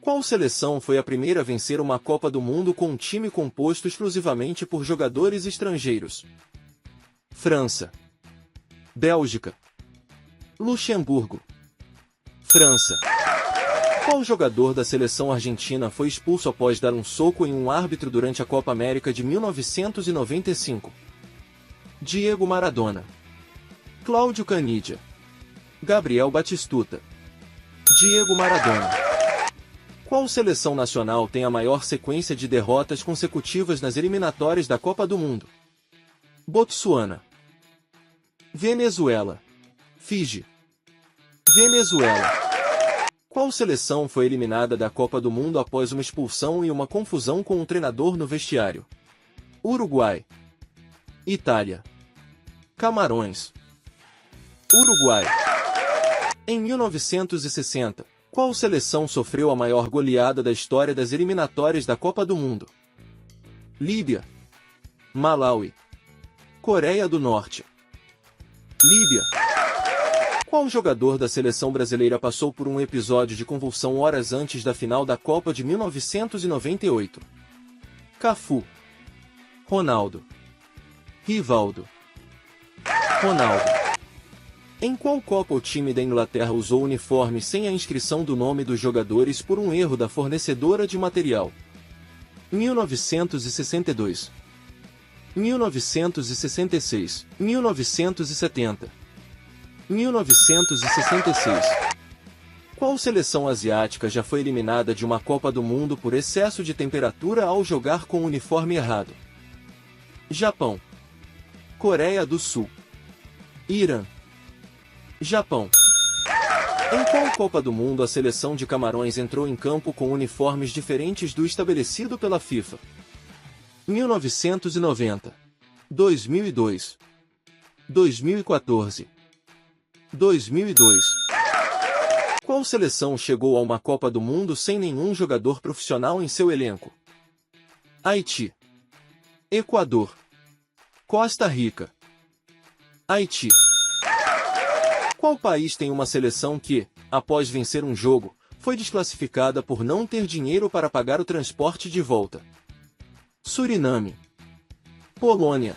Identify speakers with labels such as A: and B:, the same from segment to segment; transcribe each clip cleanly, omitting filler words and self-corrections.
A: Qual seleção foi a primeira a vencer uma Copa do Mundo com um time composto exclusivamente por jogadores estrangeiros? França, Bélgica, Luxemburgo, França. Qual jogador da seleção argentina foi expulso após dar um soco em um árbitro durante a Copa América de 1995? Diego Maradona, Cláudio Canidia, Gabriel Batistuta. Diego Maradona. Qual seleção nacional tem a maior sequência de derrotas consecutivas nas eliminatórias da Copa do Mundo? Botsuana, Venezuela, Fiji. Venezuela. Qual seleção foi eliminada da Copa do Mundo após uma expulsão e uma confusão com um treinador no vestiário? Uruguai, Itália, Camarões. Uruguai. Em 1960, qual seleção sofreu a maior goleada da história das eliminatórias da Copa do Mundo? Líbia, Malawi, Coreia do Norte. Líbia. Qual jogador da seleção brasileira passou por um episódio de convulsão horas antes da final da Copa de 1998? Cafu, Ronaldo, Rivaldo. Ronaldo. Em qual Copa o time da Inglaterra usou uniforme sem a inscrição do nome dos jogadores por um erro da fornecedora de material? 1962, 1966, 1970, 1966. Qual seleção asiática já foi eliminada de uma Copa do Mundo por excesso de temperatura ao jogar com o uniforme errado? Japão, Coreia do Sul, Irã. Japão. Em qual Copa do Mundo a seleção de Camarões entrou em campo com uniformes diferentes do estabelecido pela FIFA? 1990, 2002, 2014, 2002. Qual seleção chegou a uma Copa do Mundo sem nenhum jogador profissional em seu elenco? Haiti, Equador, Costa Rica. Haiti. Qual país tem uma seleção que, após vencer um jogo, foi desclassificada por não ter dinheiro para pagar o transporte de volta? Suriname, Polônia,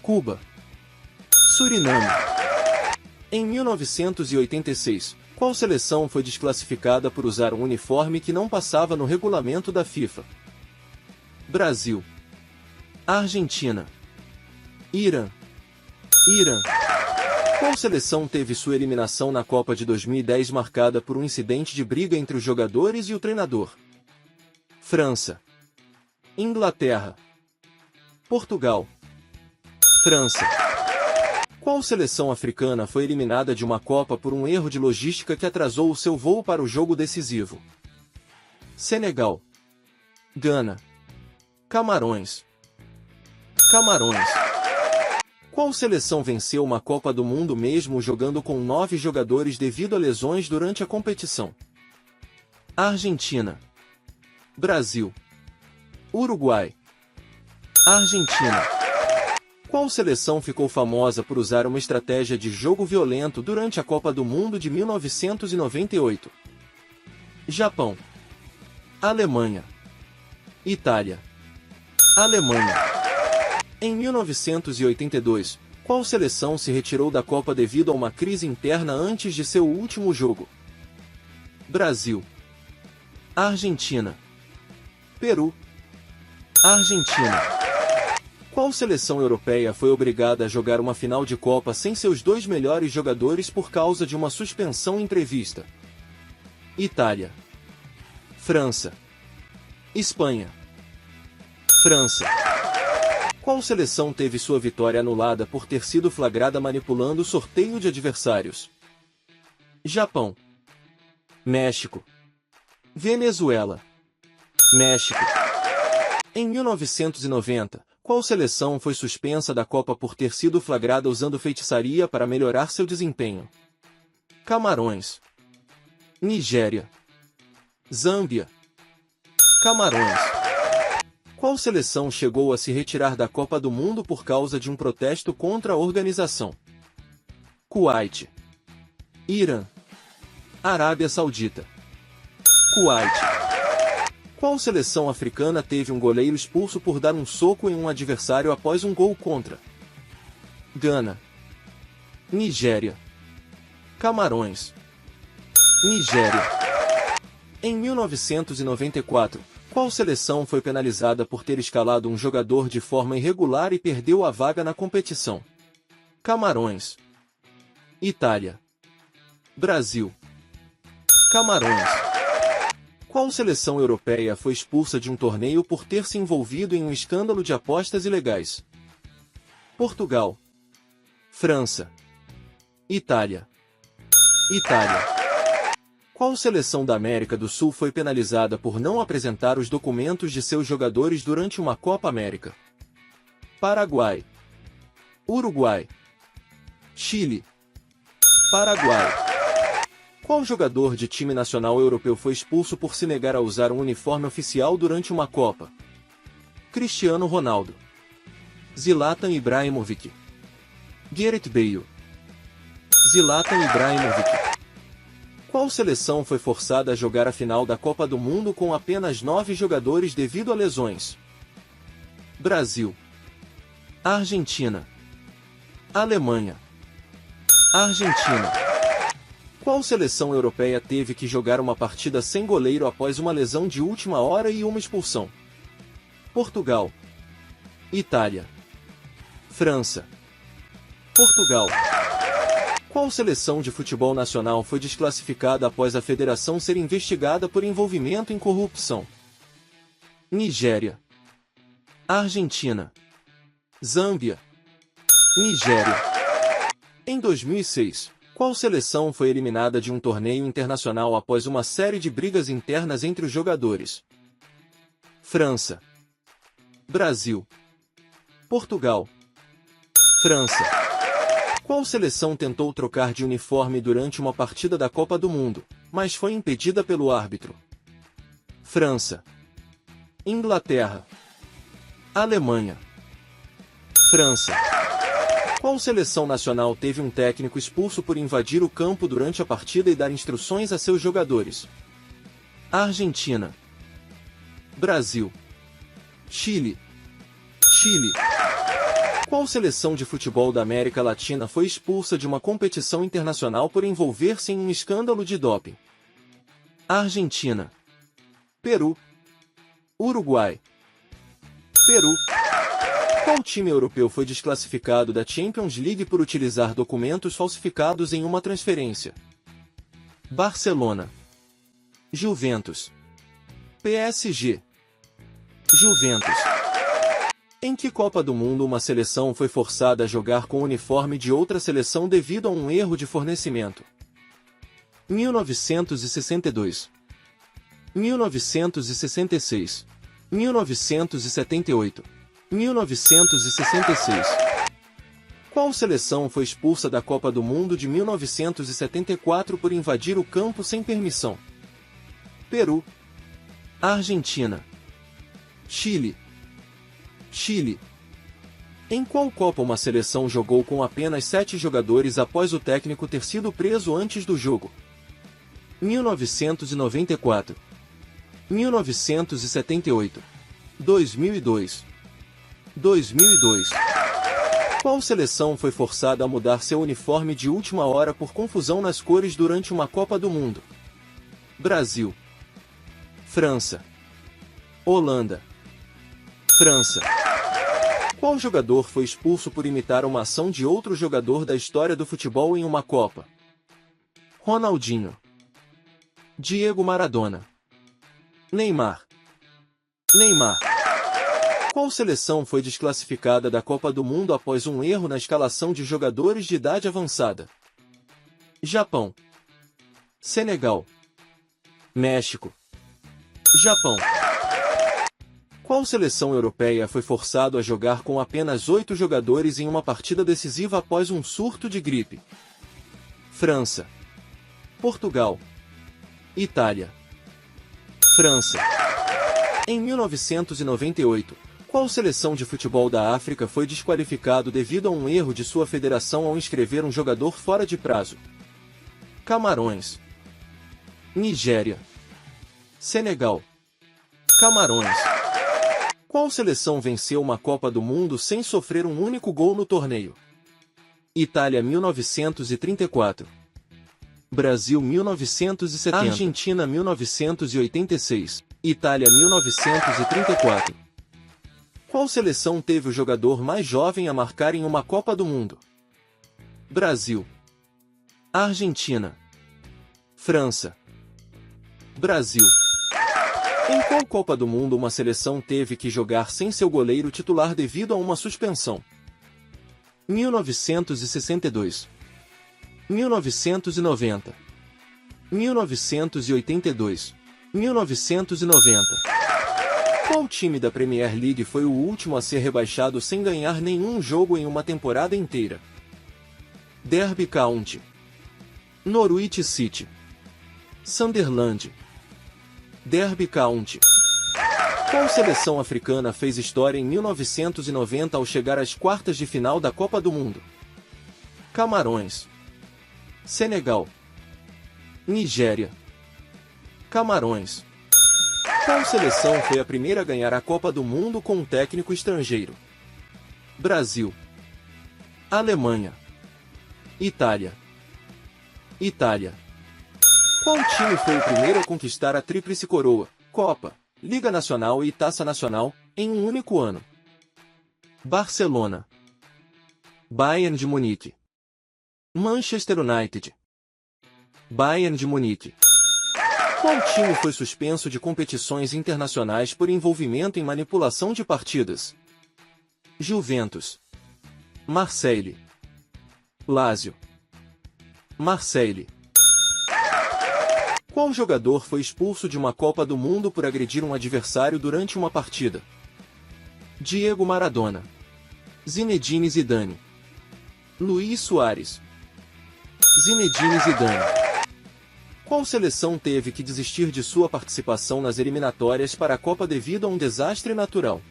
A: Cuba. Suriname. Em 1986, qual seleção foi desclassificada por usar um uniforme que não passava no regulamento da FIFA? Brasil, Argentina, Irã. Irã. Qual seleção teve sua eliminação na Copa de 2010 marcada por um incidente de briga entre os jogadores e o treinador? França, Inglaterra, Portugal. França. Qual seleção africana foi eliminada de uma Copa por um erro de logística que atrasou o seu voo para o jogo decisivo? Senegal, Gana, Camarões. Camarões. Qual seleção venceu uma Copa do Mundo mesmo jogando com 9 jogadores devido a lesões durante a competição? Argentina, Brasil, Uruguai. Argentina. Qual seleção ficou famosa por usar uma estratégia de jogo violento durante a Copa do Mundo de 1998? Japão, Alemanha, Itália. Alemanha. Em 1982, qual seleção se retirou da Copa devido a uma crise interna antes de seu último jogo? Brasil, Argentina, Peru. Argentina. Qual seleção europeia foi obrigada a jogar uma final de Copa sem seus 2 melhores jogadores por causa de uma suspensão imprevista? Itália, França, Espanha. França. Qual seleção teve sua vitória anulada por ter sido flagrada manipulando o sorteio de adversários? Japão, México, Venezuela. México. Em 1990, qual seleção foi suspensa da Copa por ter sido flagrada usando feitiçaria para melhorar seu desempenho? Camarões, Nigéria, Zâmbia. Camarões. Qual seleção chegou a se retirar da Copa do Mundo por causa de um protesto contra a organização? Kuwait, Irã, Arábia Saudita. Kuwait. Qual seleção africana teve um goleiro expulso por dar um soco em um adversário após um gol contra? Gana. Nigéria. Camarões. Nigéria. Em 1994, qual seleção foi penalizada por ter escalado um jogador de forma irregular e perdeu a vaga na competição? Camarões. Itália. Brasil. Camarões. Qual seleção europeia foi expulsa de um torneio por ter se envolvido em um escândalo de apostas ilegais? Portugal. França. Itália. Itália. Qual seleção da América do Sul foi penalizada por não apresentar os documentos de seus jogadores durante uma Copa América? Paraguai. Uruguai. Chile. Paraguai. Qual jogador de time nacional europeu foi expulso por se negar a usar um uniforme oficial durante uma Copa? Cristiano Ronaldo. Zlatan Ibrahimovic. Gareth Bale. Zlatan Ibrahimovic. Qual seleção foi forçada a jogar a final da Copa do Mundo com apenas 9 jogadores devido a lesões? Brasil. Argentina. Alemanha. Argentina. Qual seleção europeia teve que jogar uma partida sem goleiro após uma lesão de última hora e uma expulsão? Portugal. Itália. França. Portugal. Qual seleção de futebol nacional foi desclassificada após a federação ser investigada por envolvimento em corrupção? Nigéria. Argentina. Zâmbia. Nigéria. Em 2006, qual seleção foi eliminada de um torneio internacional após uma série de brigas internas entre os jogadores? França. Brasil. Portugal. França. Qual seleção tentou trocar de uniforme durante uma partida da Copa do Mundo, mas foi impedida pelo árbitro? França. Inglaterra. Alemanha. França. Qual seleção nacional teve um técnico expulso por invadir o campo durante a partida e dar instruções a seus jogadores? Argentina. Brasil. Chile. Chile. Qual seleção de futebol da América Latina foi expulsa de uma competição internacional por envolver-se em um escândalo de doping? Argentina. Peru. Uruguai. Peru. Qual time europeu foi desclassificado da Champions League por utilizar documentos falsificados em uma transferência? Barcelona. Juventus. PSG. Juventus. Em que Copa do Mundo uma seleção foi forçada a jogar com o uniforme de outra seleção devido a um erro de fornecimento? 1962. 1966. 1978. 1966. Qual seleção foi expulsa da Copa do Mundo de 1974 por invadir o campo sem permissão? Peru. Argentina. Chile. Chile. Em qual Copa uma seleção jogou com apenas 7 jogadores após o técnico ter sido preso antes do jogo? 1994. 1978. 2002. 2002. Qual seleção foi forçada a mudar seu uniforme de última hora por confusão nas cores durante uma Copa do Mundo? Brasil. França. Holanda. França. Qual jogador foi expulso por imitar uma ação de outro jogador da história do futebol em uma Copa? Ronaldinho. Diego Maradona. Neymar. Neymar. Qual seleção foi desclassificada da Copa do Mundo após um erro na escalação de jogadores de idade avançada? Japão. Senegal. México. Japão. Qual seleção europeia foi forçado a jogar com apenas 8 jogadores em uma partida decisiva após um surto de gripe? França. Portugal. Itália. França. Em 1998, qual seleção de futebol da África foi desqualificado devido a um erro de sua federação ao inscrever um jogador fora de prazo? Camarões. Nigéria. Senegal. Camarões. Qual seleção venceu uma Copa do Mundo sem sofrer um único gol no torneio? Itália 1934. Brasil 1970. Argentina 1986. Itália 1934. Qual seleção teve o jogador mais jovem a marcar em uma Copa do Mundo? Brasil. Argentina. França. Brasil. Em qual Copa do Mundo uma seleção teve que jogar sem seu goleiro titular devido a uma suspensão? 1962. 1990. 1982. 1990. Qual time da Premier League foi o último a ser rebaixado sem ganhar nenhum jogo em uma temporada inteira? Derby County. Norwich City. Sunderland. Derby County. Qual seleção africana fez história em 1990 ao chegar às quartas de final da Copa do Mundo? Camarões. Senegal. Nigéria. Camarões. Qual seleção foi a primeira a ganhar a Copa do Mundo com um técnico estrangeiro? Brasil. Alemanha. Itália. Itália. Qual time foi o primeiro a conquistar a Tríplice Coroa, Copa, Liga Nacional e Taça Nacional, em um único ano? Barcelona. Bayern de Munique. Manchester United. Bayern de Munique. Qual time foi suspenso de competições internacionais por envolvimento em manipulação de partidas? Juventus. Marseille. Lazio. Marseille. Qual jogador foi expulso de uma Copa do Mundo por agredir um adversário durante uma partida? Diego Maradona. Zinedine Zidane. Luís Soares. Zinedine Zidane. Qual seleção teve que desistir de sua participação nas eliminatórias para a Copa devido a um desastre natural?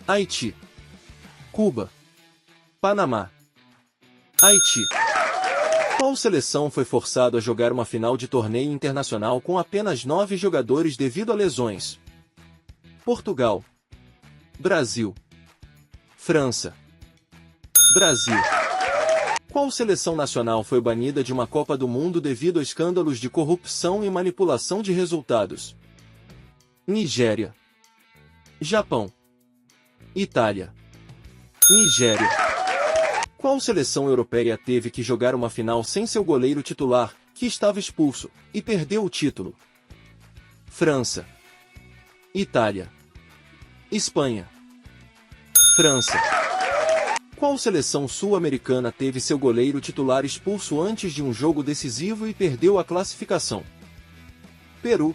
A: Haiti. Cuba. Panamá. Haiti. Qual seleção foi forçado a jogar uma final de torneio internacional com apenas 9 jogadores devido a lesões? Portugal. Brasil. França. Brasil. Qual seleção nacional foi banida de uma Copa do Mundo devido a escândalos de corrupção e manipulação de resultados? Nigéria. Japão. Itália. Nigéria. Qual seleção europeia teve que jogar uma final sem seu goleiro titular, que estava expulso, e perdeu o título? França. Itália. Espanha. França. Qual seleção sul-americana teve seu goleiro titular expulso antes de um jogo decisivo e perdeu a classificação? Peru.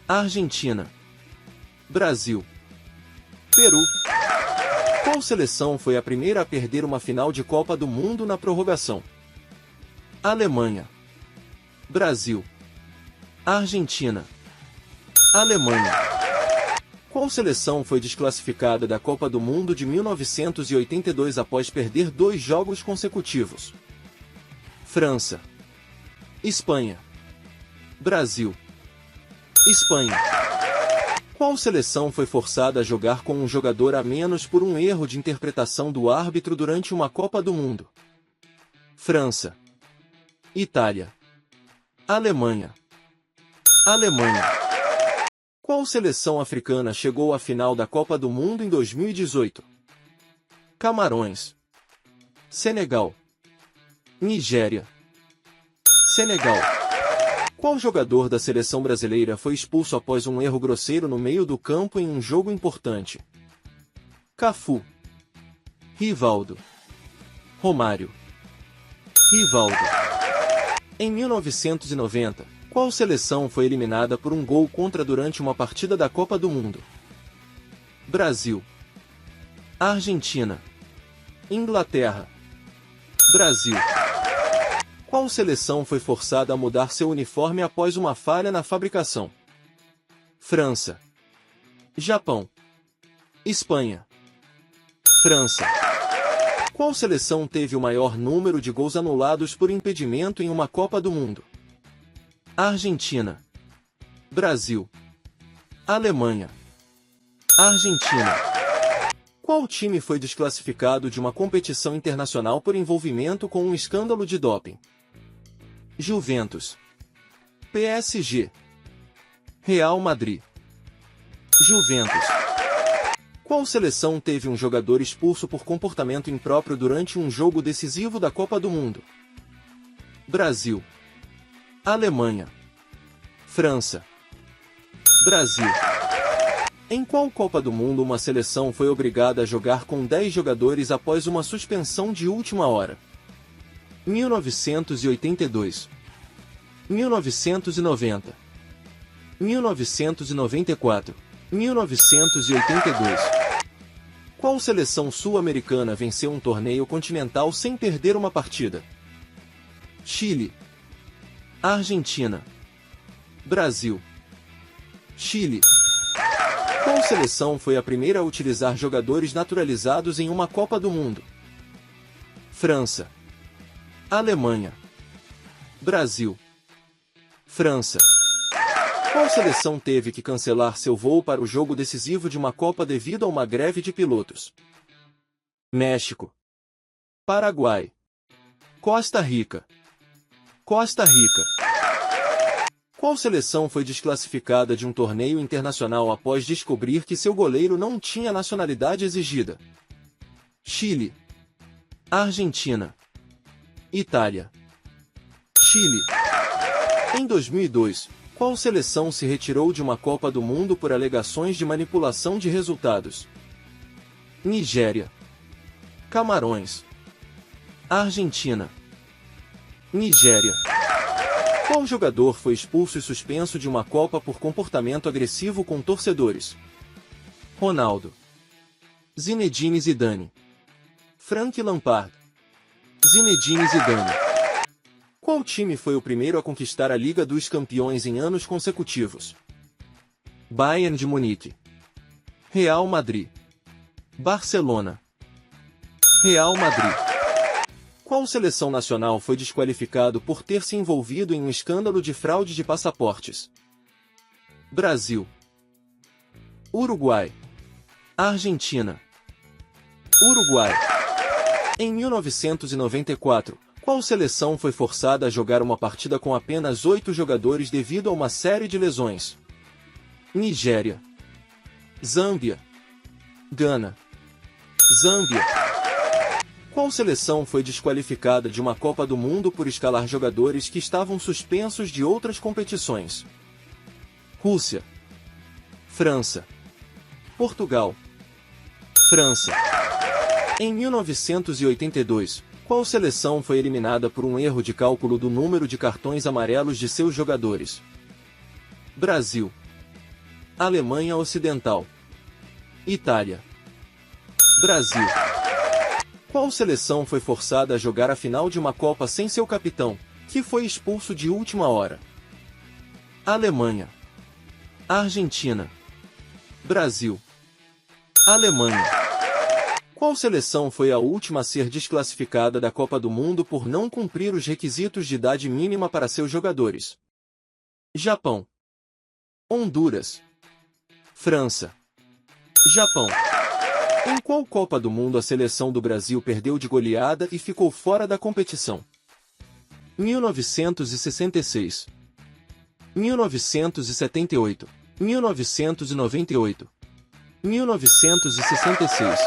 A: Argentina. Brasil. Peru. Qual seleção foi a primeira a perder uma final de Copa do Mundo na prorrogação? Alemanha. Brasil. Argentina. Alemanha. Qual seleção foi desclassificada da Copa do Mundo de 1982 após perder 2 jogos consecutivos? França. Espanha. Brasil. Espanha. Qual seleção foi forçada a jogar com um jogador a menos por um erro de interpretação do árbitro durante uma Copa do Mundo? França. Itália. Alemanha. Alemanha. Qual seleção africana chegou à final da Copa do Mundo em 2018? Camarões. Senegal. Nigéria. Senegal. Qual jogador da seleção brasileira foi expulso após um erro grosseiro no meio do campo em um jogo importante? Cafu. Rivaldo. Romário. Rivaldo. Em 1990, qual seleção foi eliminada por um gol contra durante uma partida da Copa do Mundo? Brasil. Argentina. Inglaterra. Brasil. Qual seleção foi forçada a mudar seu uniforme após uma falha na fabricação? França. Japão. Espanha. França. Qual seleção teve o maior número de gols anulados por impedimento em uma Copa do Mundo? Argentina. Brasil, Alemanha, Argentina. Qual time foi desclassificado de uma competição internacional por envolvimento com um escândalo de doping? Juventus, PSG, Real Madrid. Juventus. Qual seleção teve um jogador expulso por comportamento impróprio durante um jogo decisivo da Copa do Mundo? Brasil, Alemanha, França. Brasil. Em qual Copa do Mundo uma seleção foi obrigada a jogar com 10 jogadores após uma suspensão de última hora? 1982, 1990, 1994, 1982. Qual seleção sul-americana venceu um torneio continental sem perder uma partida? Chile, Argentina, Brasil. Chile. Qual seleção foi a primeira a utilizar jogadores naturalizados em uma Copa do Mundo? França, Alemanha, Brasil. França. Qual seleção teve que cancelar seu voo para o jogo decisivo de uma Copa devido a uma greve de pilotos? México, Paraguai, Costa Rica. Costa Rica. Qual seleção foi desclassificada de um torneio internacional após descobrir que seu goleiro não tinha a nacionalidade exigida? Chile, Argentina, Itália. Chile. Em 2002, qual seleção se retirou de uma Copa do Mundo por alegações de manipulação de resultados? Nigéria, Camarões, Argentina. Nigéria. Qual jogador foi expulso e suspenso de uma Copa por comportamento agressivo com torcedores? Ronaldo, Zinedine Zidane, Frank Lampard. Zinedine Zidane. Qual time foi o primeiro a conquistar a Liga dos Campeões em anos consecutivos? Bayern de Munique, Real Madrid, Barcelona. Real Madrid. Qual seleção nacional foi desqualificado por ter se envolvido em um escândalo de fraude de passaportes? Brasil, Uruguai, Argentina. Uruguai. Em 1994, qual seleção foi forçada a jogar uma partida com apenas 8 jogadores devido a uma série de lesões? Nigéria, Zâmbia, Gana. Zâmbia. Qual seleção foi desqualificada de uma Copa do Mundo por escalar jogadores que estavam suspensos de outras competições? Rússia, França, Portugal. França. Em 1982, qual seleção foi eliminada por um erro de cálculo do número de cartões amarelos de seus jogadores? Brasil, Alemanha Ocidental, Itália. Brasil. Qual seleção foi forçada a jogar a final de uma Copa sem seu capitão, que foi expulso de última hora? Alemanha, Argentina, Brasil. Alemanha. Qual seleção foi a última a ser desclassificada da Copa do Mundo por não cumprir os requisitos de idade mínima para seus jogadores? Japão, Honduras, França. Japão. Em qual Copa do Mundo a seleção do Brasil perdeu de goleada e ficou fora da competição? 1966, 1978, 1998, 1966.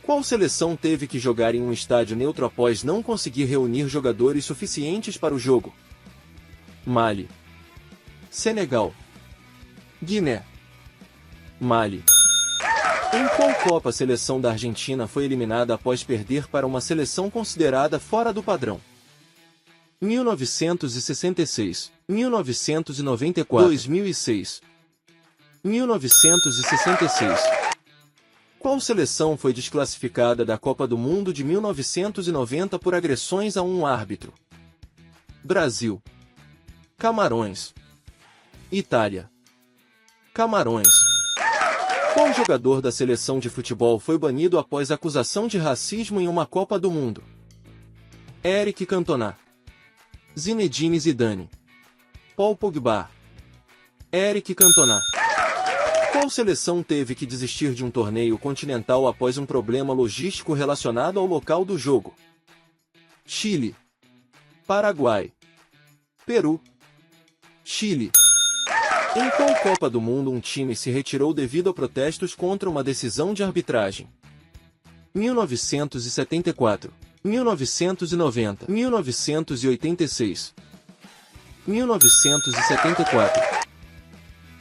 A: Qual seleção teve que jogar em um estádio neutro após não conseguir reunir jogadores suficientes para o jogo? Mali, Senegal, Guiné. Mali. Em qual Copa a seleção da Argentina foi eliminada após perder para uma seleção considerada fora do padrão? 1966, 1994, 2006, 1966. Qual seleção foi desclassificada da Copa do Mundo de 1990 por agressões a um árbitro? Brasil, Camarões, Itália. Camarões. Qual jogador da seleção de futebol foi banido após acusação de racismo em uma Copa do Mundo? Eric Cantona, Zinedine Zidane, Paul Pogba. Eric Cantona. Qual seleção teve que desistir de um torneio continental após um problema logístico relacionado ao local do jogo? Chile, Paraguai, Peru, Chile. Em qual Copa do Mundo um time se retirou devido a protestos contra uma decisão de arbitragem? 1974, 1990, 1986, 1974.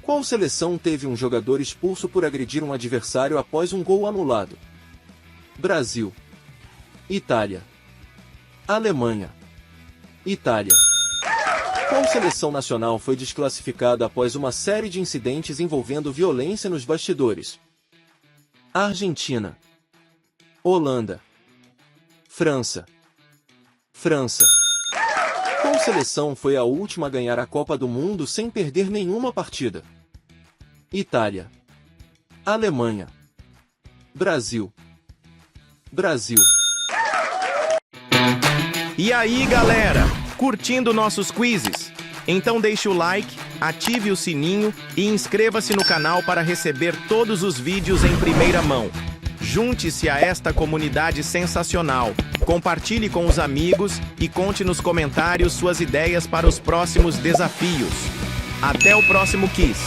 A: Qual seleção teve um jogador expulso por agredir um adversário após um gol anulado? Brasil, Itália, Alemanha, Itália. Qual seleção nacional foi desclassificada após uma série de incidentes envolvendo violência nos bastidores? Argentina, Holanda, França. Qual seleção foi a última a ganhar a Copa do Mundo sem perder nenhuma partida? Itália, Alemanha, Brasil.
B: E aí, galera? Curtindo nossos quizzes? Então deixe o like, ative o sininho e inscreva-se no canal para receber todos os vídeos em primeira mão. Junte-se a esta comunidade sensacional, compartilhe com os amigos e conte nos comentários suas ideias para os próximos desafios. Até o próximo quiz!